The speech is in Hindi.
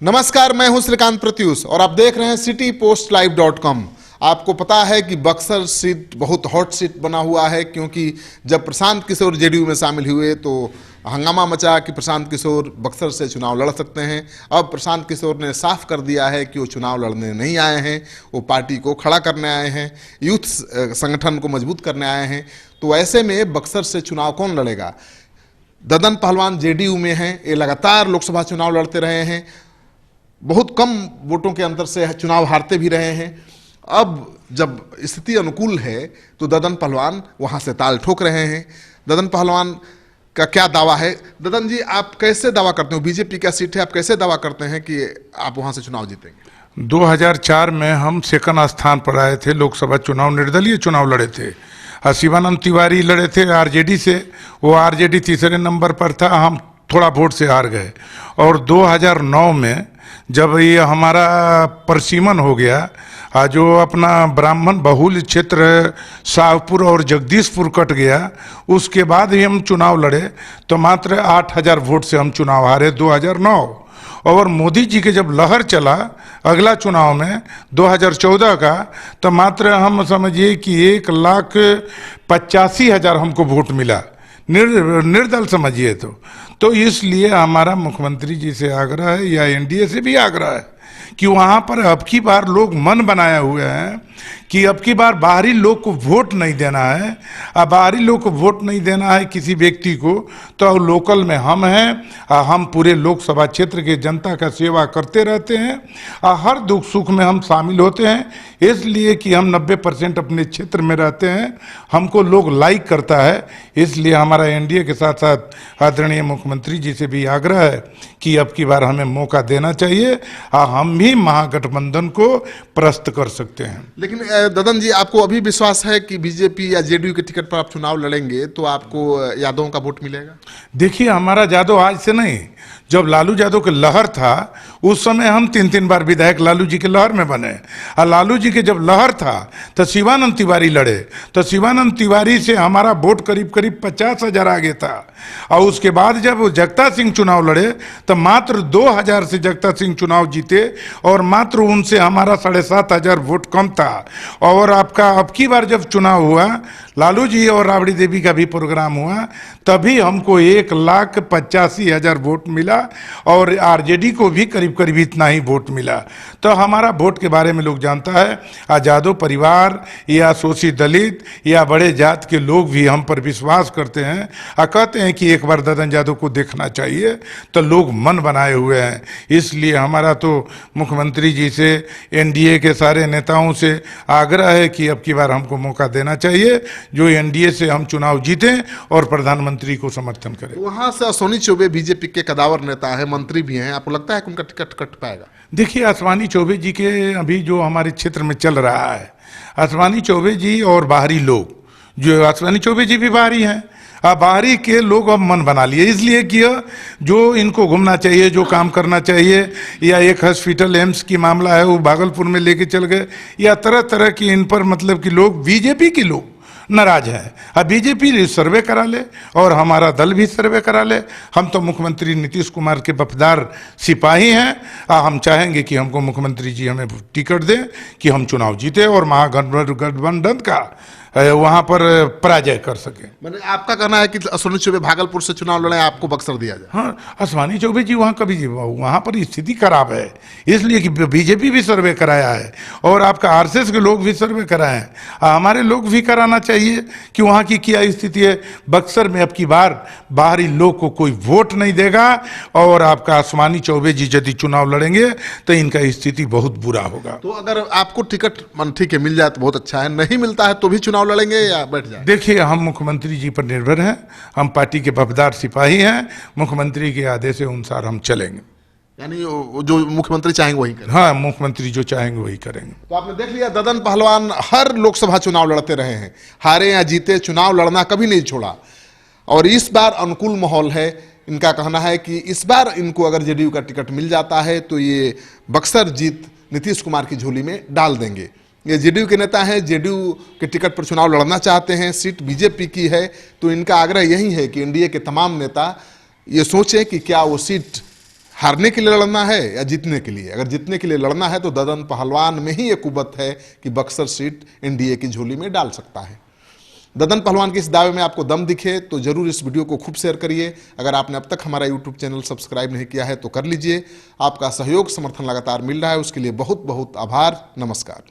नमस्कार, मैं हूं श्रीकांत प्रत्युष और आप देख रहे हैं citypostlive.com। आपको पता है कि बक्सर सीट बहुत हॉट सीट बना हुआ है, क्योंकि जब प्रशांत किशोर जेडीयू में शामिल हुए तो हंगामा मचा कि प्रशांत किशोर बक्सर से चुनाव लड़ सकते हैं। अब प्रशांत किशोर ने साफ कर दिया है कि वो चुनाव लड़ने नहीं आए हैं, वो पार्टी को खड़ा करने आए हैं, यूथ संगठन को मजबूत करने आए हैं। तो ऐसे में बक्सर से चुनाव कौन लड़ेगा? ददन पहलवान जेडीयू में हैं, ये लगातार लोकसभा चुनाव लड़ते रहे हैं, बहुत कम वोटों के अंतर से चुनाव हारते भी रहे हैं। अब जब स्थिति अनुकूल है तो ददन पहलवान वहां से ताल ठोक रहे हैं। ददन पहलवान का क्या दावा है? ददन जी, आप कैसे दावा करते हो? बीजेपी का सीट है, आप कैसे दावा करते हैं कि आप वहां से चुनाव जीतेंगे? 2004 में हम सेकंड स्थान पर आए थे, लोकसभा चुनाव निर्दलीय चुनाव लड़े थे। शिवानंद तिवारी लड़े थे आरजेडी से, वो आरजेडी तीसरे नंबर पर था, हम थोड़ा वोट से हार गए। और 2009 में जब ये हमारा परसीमन हो गया, जो अपना ब्राह्मण बहुल क्षेत्र शाहपुर और जगदीशपुर कट गया, उसके बाद ही हम चुनाव लड़े तो मात्र 8000 वोट से हम चुनाव हारे 2009। और मोदी जी के जब लहर चला अगला चुनाव में 2014 का, तो मात्र हम समझिए कि 1,85,000 हमको वोट मिला, निर्दल समझिए तो इसलिए हमारा मुख्यमंत्री जी से आग्रह है, या एनडीए से भी आग्रह है कि वहाँ पर अब की बार लोग मन बनाए हुए हैं कि अब की बार बाहरी लोग को वोट नहीं देना है। अब बाहरी लोग को वोट नहीं देना है किसी व्यक्ति को, तो लोकल में हम हैं, हम पूरे लोकसभा क्षेत्र के जनता का सेवा करते रहते हैं, हर दुख सुख में हम शामिल होते हैं, इसलिए कि हम 90% अपने क्षेत्र में रहते हैं, हमको लोग लाइक करता है। इसलिए हमारा एनडीए के साथ साथ आदरणीय मुख्यमंत्री जी से भी आग्रह है कि अब की बार हमें मौका देना चाहिए, हम भी महागठबंधन को प्रस्त कर सकते हैं। लेकिन ददन जी, आपको अभी विश्वास है कि बीजेपी या जेडीयू के टिकट पर आप चुनाव लड़ेंगे तो आपको यादवों का वोट मिलेगा? देखिए, हमारा यादव आज से नहीं, जब लालू यादव के लहर था उस समय हम 3 बार विधायक लालू जी के लहर में बने। और लालू जी के जब लहर था तो शिवानंद तिवारी लड़े, तो शिवानंद तिवारी से हमारा वोट करीब 50,000 आगे था। और उसके बाद जब जगता सिंह चुनाव लड़े तो मात्र 2000 से जगता सिंह चुनाव जीते, और मात्र उनसे हमारा 7,500 वोट कम था। और आपका अब की बार जब चुनाव हुआ, लालू जी और राबड़ी देवी का भी प्रोग्राम हुआ, तभी हमको 1,85,000 वोट मिला, और आरजेडी को भी करीब करीब इतना ही वोट मिला। तो हमारा वोट के बारे में लोग जानता है, यादव परिवार या शोषित दलित या बड़े जात के लोग भी हम पर विश्वास करते हैं और कहते हैं कि एक बार ददन यादव को देखना चाहिए, तो लोग मन बनाए हुए हैं। इसलिए हमारा तो मुख्यमंत्री जी से, एनडीए के सारे नेताओं से आग्रह है कि अब की बार हमको मौका देना चाहिए, जो एनडीए से हम चुनाव जीतें और प्रधानमंत्री को समर्थन करें। वहां से अश्विनी चौबे बीजेपी के कदावर नेता है, मंत्री भी हैं, आपको लगता है कि उनका टिकट कट पाएगा? देखिए, अश्विनी चौबे जी के अभी जो हमारे क्षेत्र में चल रहा है, अश्विनी चौबे जी और बाहरी लोग, जो अश्विनी चौबे जी भी बाहरी हैं, बाहरी के लोग अब मन बना लिए, इसलिए कि जो इनको घूमना चाहिए, जो काम करना चाहिए, या एक हॉस्पिटल एम्स की मामला है वो भागलपुर में लेके चल गए, या तरह तरह की इन पर मतलब कि लोग, बीजेपी के लोग नाराज है। अब बीजेपी सर्वे करा ले और हमारा दल भी सर्वे करा ले, हम तो मुख्यमंत्री नीतीश कुमार के वफादार सिपाही हैं। हम चाहेंगे कि हमको मुख्यमंत्री जी हमें टिकट दें कि हम चुनाव जीते और महागठबंधन का वहां पर पराजय कर सके। मैंने आपका कहना है कि अश्विनी चौबे भागलपुर से चुनाव लड़े, आपको बक्सर दिया जाए? हाँ, अश्विनी चौबे जी वहाँ कभी, वहाँ पर स्थिति खराब है, इसलिए कि बीजेपी भी सर्वे कराया है और आपका आरएसएस के लोग भी सर्वे कराए हैं, हमारे लोग भी कराना चाहिए कि वहाँ की क्या स्थिति है। बक्सर में अब की बार बाहरी लोग को कोई वोट नहीं देगा, और आपका अश्विनी चौबे जी यदि चुनाव लड़ेंगे तो इनका स्थिति बहुत बुरा होगा। तो अगर आपको टिकट ठीक है मिल जाए तो बहुत अच्छा है, नहीं मिलता है तो भी चुनाव लड़ेंगे या बैठ जाए? देखिए, हम मुख्यमंत्री जी पर निर्भर हैं, हम पार्टी के वफादार सिपाही हैं, मुख्यमंत्री के आदेश अनुसार हम चलेंगे। यानी जो मुख्यमंत्री चाहेंगे वही करेंगे? हाँ, मुख्यमंत्री जो चाहेंगे वही करेंगे। तो आपने देख लिया, ददन पहलवान हर लोकसभा चुनाव लड़ते रहे हैं, हारे या जीते, चुनाव लड़ना कभी नहीं छोड़ा। और इस बार अनुकूल माहौल है। इनका कहना है कि इस बार इनको अगर जेडीयू का टिकट मिल जाता है तो ये बक्सर जीत नीतीश कुमार की झोली में डाल देंगे। ये जेडीयू के नेता हैं, जेडीयू के टिकट पर चुनाव लड़ना चाहते हैं, सीट बीजेपी की है, तो इनका आग्रह यही है कि एनडीए के तमाम नेता ये सोचें कि क्या वो सीट हारने के लिए लड़ना है या जीतने के लिए? अगर जीतने के लिए लड़ना है तो ददन पहलवान में ही एक कुवत है कि बक्सर सीट एनडीए की झोली में डाल सकता है। ददन पहलवान के इस दावे में आपको दम दिखे तो जरूर इस वीडियो को खूब शेयर करिए। अगर आपने अब तक हमारा यूट्यूब चैनल सब्सक्राइब नहीं किया है तो कर लीजिए। आपका सहयोग समर्थन लगातार मिल रहा है, उसके लिए बहुत बहुत आभार। नमस्कार।